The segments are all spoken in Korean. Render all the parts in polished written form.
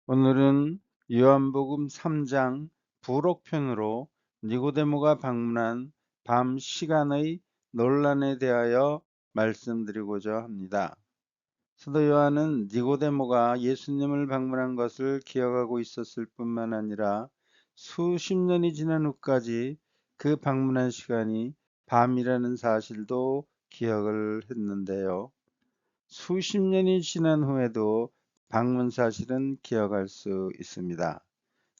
오늘은 요한복음 3장 부록편으로 니고데모가 방문한 밤 시간의 논란에 대하여 말씀드리고자 합니다. 사도 요한은 니고데모가 예수님을 방문한 것을 기억하고 있었을 뿐만 아니라 수십 년이 지난 후까지 그 방문한 시간이 밤이라는 사실도 기억을 했는데요. 수십 년이 지난 후에도 방문 사실은 기억할 수 있습니다.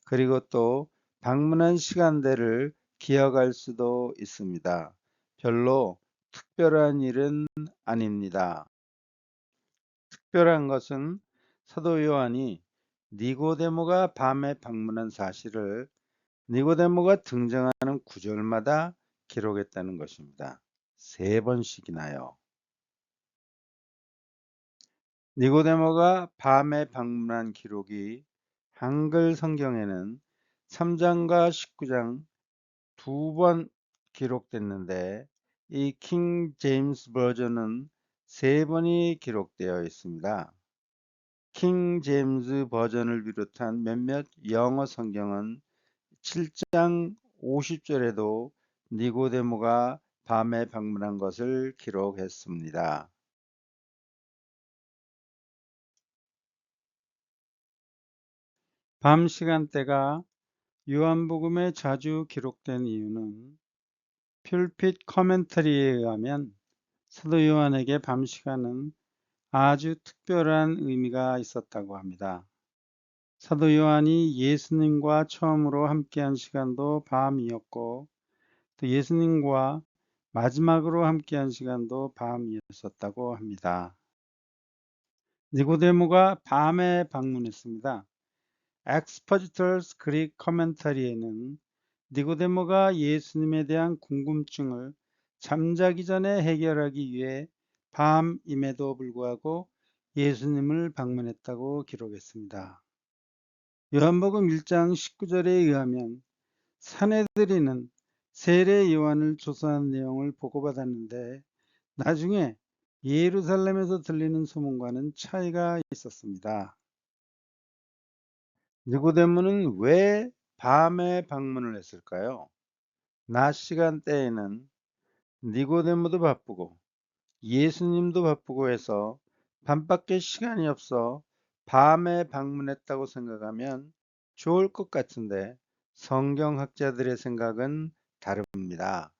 그리고 또 방문한 시간대를 기억할 수도 있습니다. 별로 특별한 일은 아닙니다. 특별한 것은 사도 요한이 니고데모가 밤에 방문한 사실을 니고데모가 등장하는 구절마다 기록했다는 것입니다. 세 번씩이나요. 니고데모가 밤에 방문한 기록이 한글 성경에는 3장과 19장 두 번 기록됐는데 이 킹 제임스 버전은 세 번이 기록되어 있습니다. 킹 제임스 버전을 비롯한 몇몇 영어 성경은 7장 50절에도 니고데모가 밤에 방문한 것을 기록했습니다. 밤 시간대가 요한복음에 자주 기록된 이유는 퓰핏 커멘터리에 의하면 사도 요한에게 밤 시간은 아주 특별한 의미가 있었다고 합니다. 사도 요한이 예수님과 처음으로 함께한 시간도 밤이었고 또 예수님과 마지막으로 함께한 시간도 밤이었었다고 합니다. 니고데모가 밤에 방문했습니다. 엑스포지터스 그릭 커멘터리에는 니고데모가 예수님에 대한 궁금증을 잠자기 전에 해결하기 위해 밤임에도 불구하고 예수님을 방문했다고 기록했습니다. 요한복음 1장 19절에 의하면 사내들이는 세례 요한을 조사한 내용을 보고받았는데 나중에 예루살렘에서 들리는 소문과는 차이가 있었습니다. 니고데모는 왜 밤에 방문을 했을까요? 낮 시간대에는 니고데모도 바쁘고 예수님도 바쁘고 해서 밤밖에 시간이 없어 밤에 방문했다고 생각하면 좋을 것 같은데 성경학자들의 생각은 다릅니다.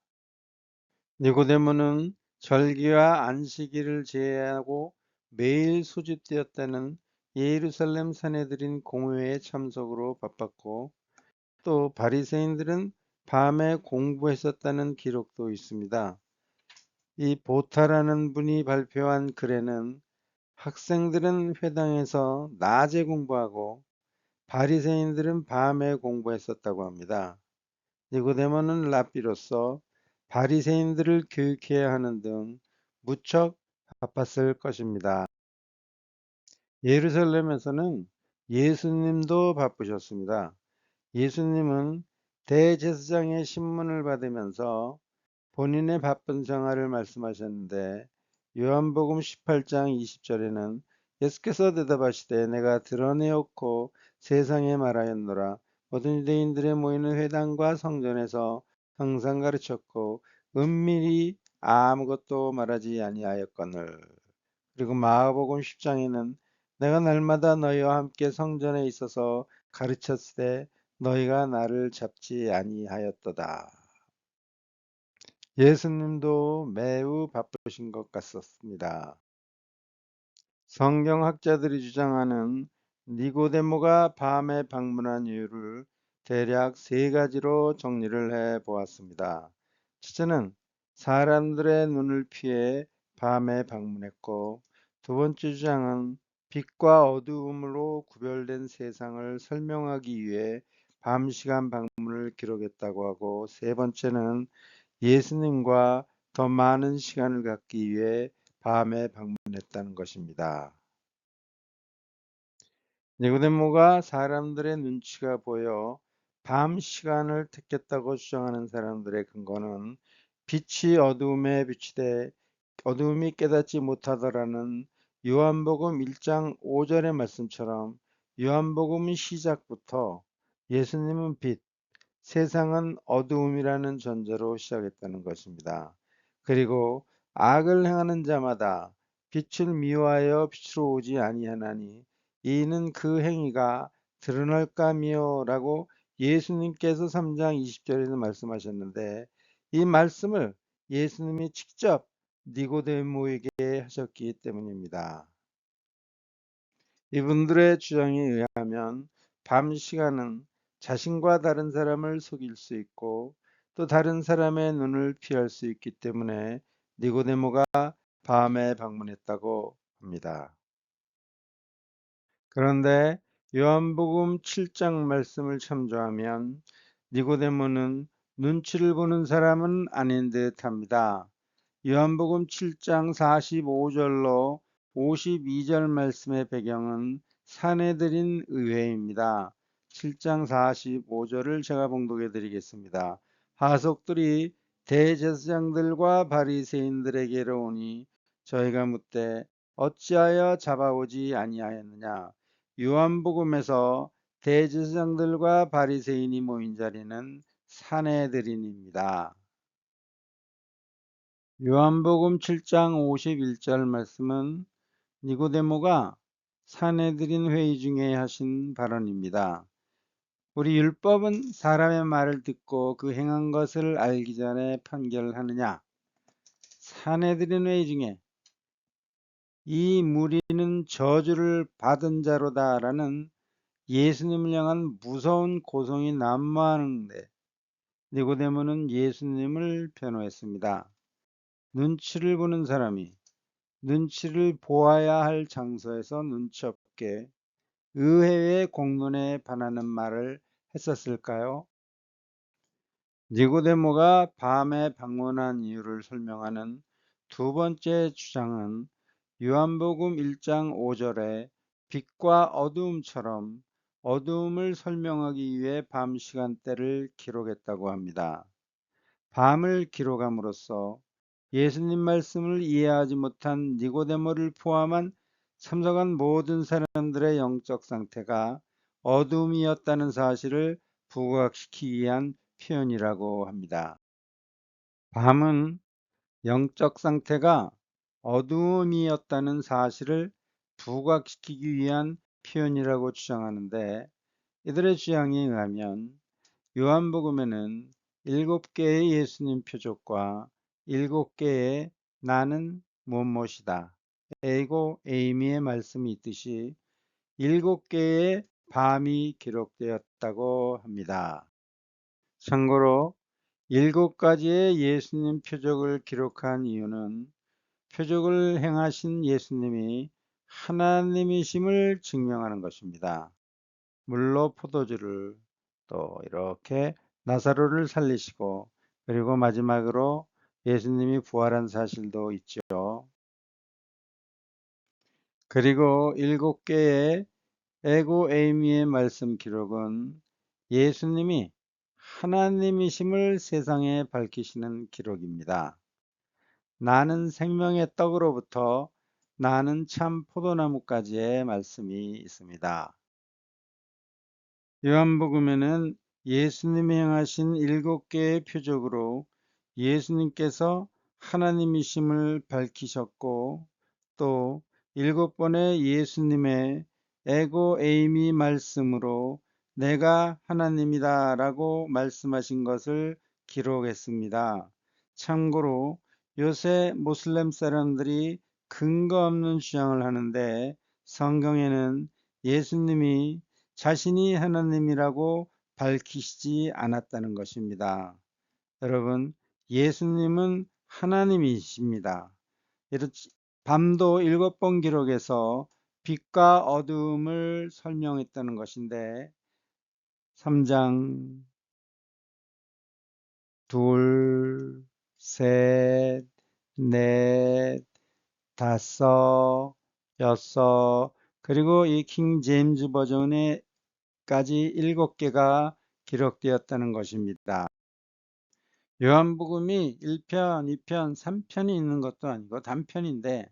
니고데모는 절기와 안식일을 제외하고 매일 소집되었다는 예루살렘 사내들인 공회의 참석으로 바빴고 또 바리새인들은 밤에 공부했었다는 기록도 있습니다. 이 보타라는 분이 발표한 글에는 학생들은 회당에서 낮에 공부하고 바리새인들은 밤에 공부했었다고 합니다. 니고데모는 랍비로서 바리새인들을 교육해야 하는 등 무척 바빴을 것입니다. 예루살렘에서는 예수님도 바쁘셨습니다. 예수님은 대제사장의 신문을 받으면서 본인의 바쁜 생활을 말씀하셨는데 요한복음 18장 20절에는 예수께서 대답하시되 내가 드러내었고 세상에 말하였노라. 모든 유대인들의 모이는 회당과 성전에서 항상 가르쳤고 은밀히 아무것도 말하지 아니하였거늘. 그리고 마가복음 10장에는 내가 날마다 너희와 함께 성전에 있어서 가르쳤을 너희가 나를 잡지 아니하였도다. 예수님도 매우 바쁘신 것 같았습니다. 성경학자들이 주장하는 니고데모가 밤에 방문한 이유를 대략 세 가지로 정리를 해 보았습니다. 첫째는 사람들의 눈을 피해 밤에 방문했고, 두 번째 주장은 빛과 어두움으로 구별된 세상을 설명하기 위해 밤 시간 방문을 기록했다고 하고, 세 번째는 예수님과 더 많은 시간을 갖기 위해 밤에 방문했다는 것입니다. 니고데모가 사람들의 눈치가 보여 밤 시간을 택했다고 주장하는 사람들의 근거는 빛이 어두움에 비치되 어두움이 깨닫지 못하더라는 요한복음 1장 5절의 말씀처럼 요한복음은 시작부터 예수님은 빛, 세상은 어두움이라는 전제로 시작했다는 것입니다. 그리고 악을 행하는 자마다 빛을 미워하여 빛으로 오지 아니하나니 이는 그 행위가 드러날까미요라고 예수님께서 3장 20절에서 말씀하셨는데, 이 말씀을 예수님이 직접 니고데모에게 하셨기 때문입니다. 이분들의 주장에 의하면 밤 시간은 자신과 다른 사람을 속일 수 있고 또 다른 사람의 눈을 피할 수 있기 때문에 니고데모가 밤에 방문했다고 합니다. 그런데 요한복음 7장 말씀을 참조하면 니고데모는 눈치를 보는 사람은 아닌 듯 합니다. 요한복음 7장 45절로 52절 말씀의 배경은 산헤드린 의회입니다. 7장 45절을 제가 봉독해 드리겠습니다. 하속들이 대제사장들과 바리새인들에게로 오니 저희가 묻되 어찌하여 잡아오지 아니하였느냐. 요한복음에서 대제사장들과 바리새인이 모인 자리는 산헤드린입니다. 요한복음 7장 51절 말씀은 니고데모가 산헤드린 회의 중에 하신 발언입니다. 우리 율법은 사람의 말을 듣고 그 행한 것을 알기 전에 판결하느냐? 산헤드린 회의 중에 이 무리는 저주를 받은 자로다라는 예수님을 향한 무서운 고성이 난무하는데 니고데모는 예수님을 변호했습니다. 눈치를 보는 사람이 눈치를 보아야 할 장소에서 눈치 없게 의회의 공론에 반하는 말을 했었을까요? 니고데모가 밤에 방문한 이유를 설명하는 두 번째 주장은 요한복음 1장 5절에 빛과 어두움처럼 어두움을 설명하기 위해 밤 시간대를 기록했다고 합니다. 밤을 기록함으로써 예수님 말씀을 이해하지 못한 니고데모를 포함한 참석한 모든 사람들의 영적 상태가 어둠이었다는 사실을 부각시키기 위한 표현이라고 합니다. 밤은 영적 상태가 어둠이었다는 사실을 부각시키기 위한 표현이라고 주장하는데, 이들의 주장에 의하면 요한복음에는 7개의 예수님 표적과 7개의 나는 무엇이다 에고 에이미의 말씀이 있듯이 7개의 밤이 기록되었다고 합니다. 참고로 7가지의 예수님 표적을 기록한 이유는 표적을 행하신 예수님이 하나님이심을 증명하는 것입니다. 물로 포도주를, 또 이렇게 나사로를 살리시고, 그리고 마지막으로 예수님이 부활한 사실도 있죠. 그리고 7개의 에고 에이미의 말씀 기록은 예수님이 하나님이심을 세상에 밝히시는 기록입니다. 나는 생명의 떡으로부터 나는 참 포도나무까지의 말씀이 있습니다. 요한복음에는 예수님이 행하신 7개의 표적으로 예수님께서 하나님이심을 밝히셨고, 또 7번의 예수님의 에고 에이미 말씀으로 내가 하나님이다 라고 말씀하신 것을 기록했습니다. 참고로 요새 모슬렘 사람들이 근거 없는 주장을 하는데, 성경에는 예수님이 자신이 하나님이라고 밝히시지 않았다는 것입니다. 여러분, 예수님은 하나님이십니다. 밤도 7번 기록해서 빛과 어두움을 설명했다는 것인데, 3장 둘, 셋, 넷, 다섯, 여섯, 그리고 이 킹 제임스 버전에 까지 7개가 기록되었다는 것입니다. 요한복음이 1편, 2편, 3편이 있는 것도 아니고 단편인데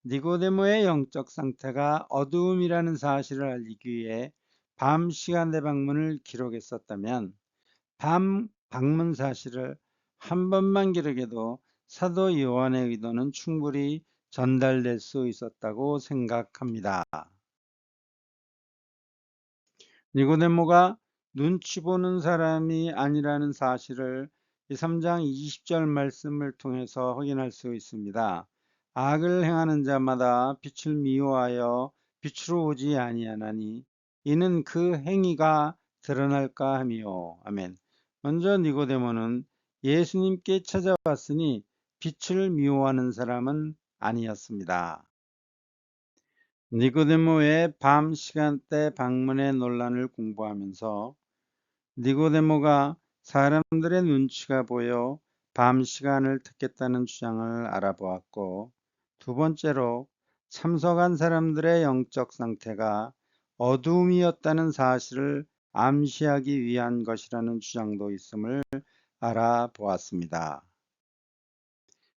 니고데모의 영적 상태가 어두움이라는 사실을 알리기 위해 밤 시간대 방문을 기록했었다면 밤 방문 사실을 한 번만 기록해도 사도 요한의 의도는 충분히 전달될 수 있었다고 생각합니다. 니고데모가 눈치 보는 사람이 아니라는 사실을 3장 20절 말씀을 통해서 확인할 수 있습니다. 악을 행하는 자마다 빛을 미워하여 빛으로 오지 아니하나니 이는 그 행위가 드러날까 하미요. 아멘. 먼저 니고데모는 예수님께 찾아왔으니 빛을 미워하는 사람은 아니었습니다. 니고데모의 밤 시간대 방문의 논란을 공부하면서 니고데모가 사람들의 눈치가 보여 밤 시간을 택했다는 주장을 알아보았고, 두 번째로 참석한 사람들의 영적 상태가 어두움이었다는 사실을 암시하기 위한 것이라는 주장도 있음을 알아보았습니다.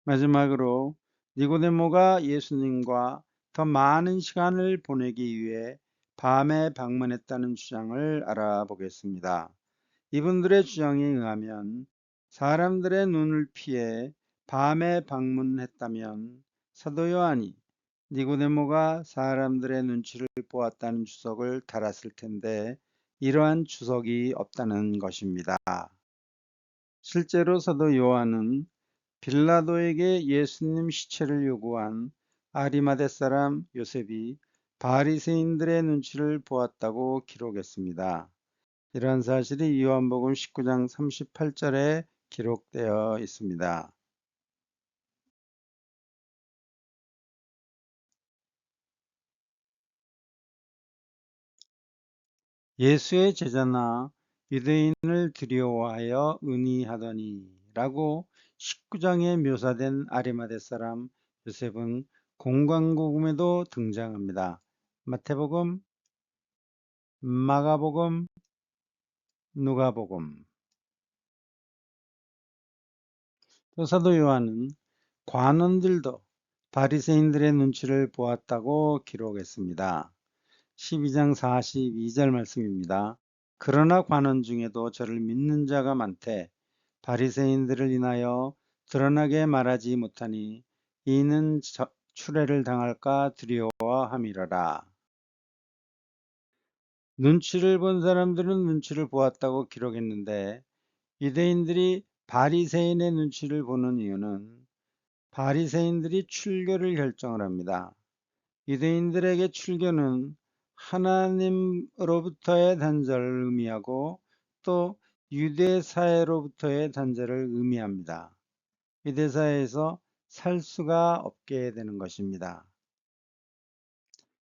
마지막으로 니고데모가 예수님과 더 많은 시간을 보내기 위해 밤에 방문했다는 주장을 알아보겠습니다. 이분들의 주장에 의하면 사람들의 눈을 피해 밤에 방문했다면 사도 요한이 니고데모가 사람들의 눈치를 보았다는 주석을 달았을 텐데 이러한 주석이 없다는 것입니다. 실제로 사도 요한은 빌라도에게 예수님 시체를 요구한 아리마대 사람 요셉이 바리새인들의 눈치를 보았다고 기록했습니다. 이러한 사실이 요한복음 19장 38절에 기록되어 있습니다. 예수의 제자나 유대인을 두려워하여 의논하더니 라고 19장에 묘사된 아리마대 사람 요셉은 공관복음에도 등장합니다. 마태복음, 마가복음, 누가복음. 또 사도 요한은 관원들도 바리새인들의 눈치를 보았다고 기록했습니다. 12장 42절 말씀입니다. 그러나 관원 중에도 저를 믿는 자가 많되 바리새인들을 인하여 드러나게 말하지 못하니 이는 추례를 당할까 두려워함이러라. 눈치를 본 사람들은 눈치를 보았다고 기록했는데 유대인들이 바리새인의 눈치를 보는 이유는 바리새인들이 출교를 결정을 합니다. 유대인들에게 출교는 하나님으로부터의 단절을 의미하고 또 유대 사회로부터의 단절을 의미합니다. 유대 사회에서 살 수가 없게 되는 것입니다.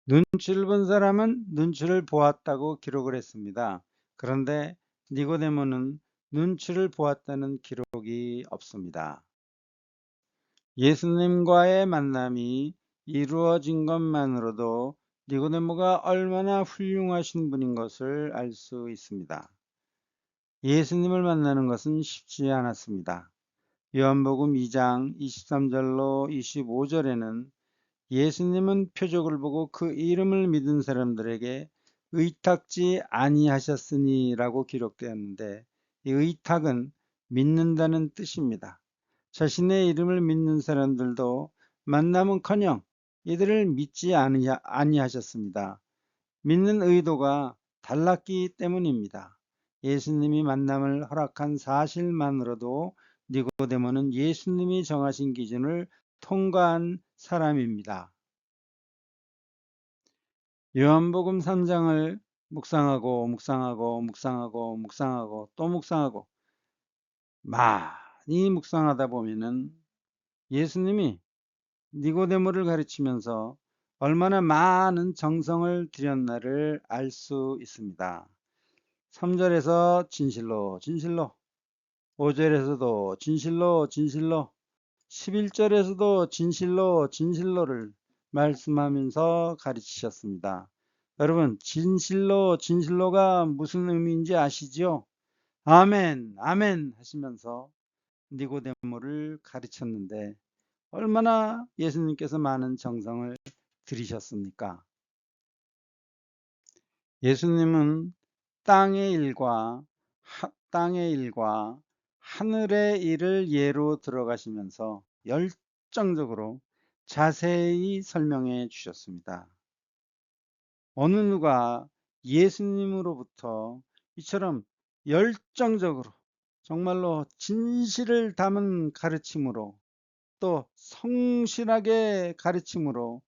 눈치를 본 사람은 눈치를 보았다고 기록을 했습니다. 그런데 니고데모는 눈치를 보았다는 기록이 없습니다. 예수님과의 만남이 이루어진 것만으로도 니고데모가 얼마나 훌륭하신 분인 것을 알 수 있습니다. 예수님을 만나는 것은 쉽지 않았습니다. 요한복음 2장 23절로 25절에는 예수님은 표적을 보고 그 이름을 믿은 사람들에게 의탁지 아니하셨으니 라고 기록되었는데 이 의탁은 믿는다는 뜻입니다. 자신의 이름을 믿는 사람들도 만남은커녕 이들을 믿지 아니하셨습니다. 믿는 의도가 달랐기 때문입니다. 예수님이 만남을 허락한 사실만으로도 니고데모는 예수님이 정하신 기준을 통과한 사람입니다. 요한복음 3장을 묵상하고 또 묵상하고 많이 묵상하다 보면은 예수님이 니고데모를 가르치면서 얼마나 많은 정성을 들였나를 알 수 있습니다. 3절에서 진실로 5절에서도 진실로 11절에서도 진실로를 말씀하면서 가르치셨습니다. 여러분 진실로가 무슨 의미인지 아시죠? 아멘 하시면서 니고데모를 가르쳤는데 얼마나 예수님께서 많은 정성을 들이셨습니까? 예수님은 땅의 일과 하늘의 일을 예로 들어가시면서 열정적으로 자세히 설명해 주셨습니다. 어느 누가 예수님으로부터 이처럼 열정적으로 정말로 진실을 담은 가르침으로 또 성실하게 가르침으로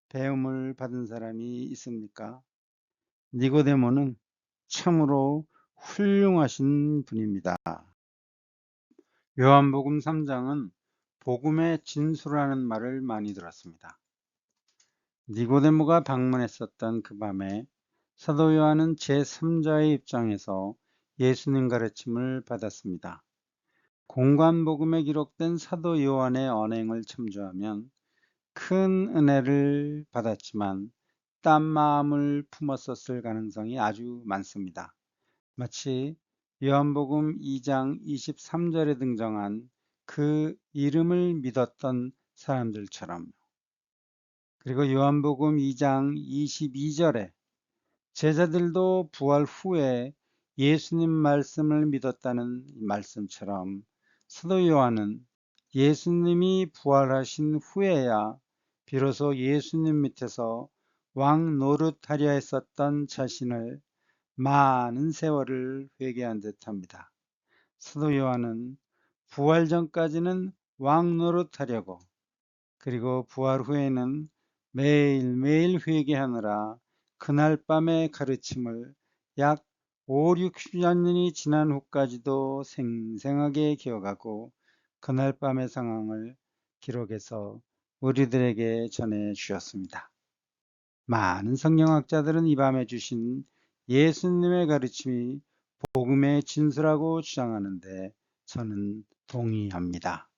배움을 받은 사람이 있습니까? 니고데모는 참으로 훌륭하신 분입니다. 요한복음 3장은 복음의 진수라는 말을 많이 들었습니다. 니고데모가 방문했었던 그 밤에 사도 요한은 제3자의 입장에서 예수님 가르침을 받았습니다. 공관복음에 기록된 사도 요한의 언행을 참조하면 큰 은혜를 받았지만 딴 마음을 품었었을 가능성이 아주 많습니다. 마치 요한복음 2장 23절에 등장한 그 이름을 믿었던 사람들처럼, 그리고 요한복음 2장 22절에 제자들도 부활 후에 예수님 말씀을 믿었다는 말씀처럼 사도 요한은 예수님이 부활하신 후에야 비로소 예수님 밑에서 왕 노릇하려 했었던 자신을 많은 세월을 회개한 듯합니다. 사도 요한은 부활 전까지는 왕 노릇하려고, 그리고 부활 후에는 매일매일 회개하느라 그날 밤의 가르침을 약 5, 60년이 지난 후까지도 생생하게 기억하고 그날 밤의 상황을 기록해서 우리들에게 전해 주셨습니다. 많은 성경학자들은 이 밤에 주신 예수님의 가르침이 복음의 진수라고 주장하는데 저는 동의합니다.